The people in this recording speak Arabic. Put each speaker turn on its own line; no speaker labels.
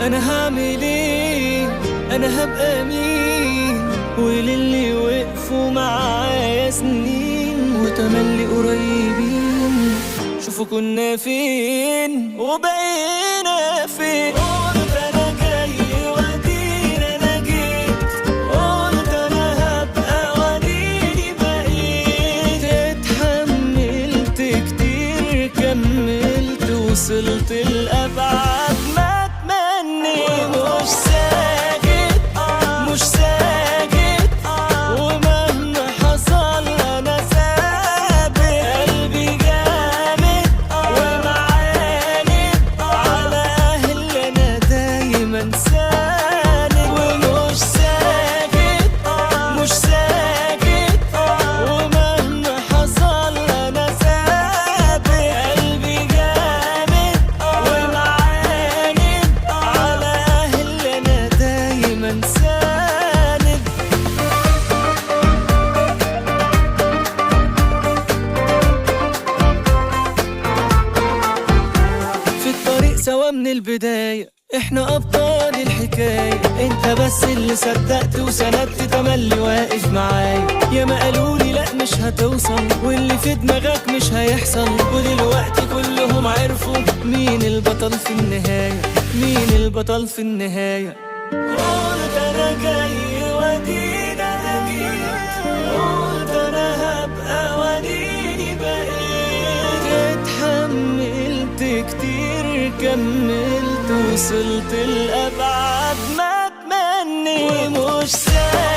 انا هعمل ايه؟ انا هبقى مين؟ وللي وقفوا معايا سنين وتملي قريبين، شوفوا كنا فين وبقينا فين. قلت انا جاي وادينا انا جيت، قلت انا هبقى واديني بقيت. اتحملت كتير كملت وصلت لأبعد ما اتمنيت. مش ساكت مش ساكت ومهما حصل انا ثابت. قلبي جامد ومعاند على اهل انا دايما ساند. ومش ساكت مش ساكت ومهما حصل انا ثابت. قلبي جامد ومعاند على اهل انا دايما ساند. في الطريق سوا من البداية، احنا ابطال الحكاية. انت بس اللي صدقت وسندت تملي واقف معايا. يا ما قالولي لا مش هتوصل واللي في دماغك مش هيحصل، ودلوقتي كلهم عرفوا مين البطل في النهاية. مين البطل في النهاية؟ قلت انا جاي وادينا انا جيت، قلت انا هبقى واديني بقيت. اتحملت كتير كملت وصلت لأبعد ما اتمنيت. مش ساكت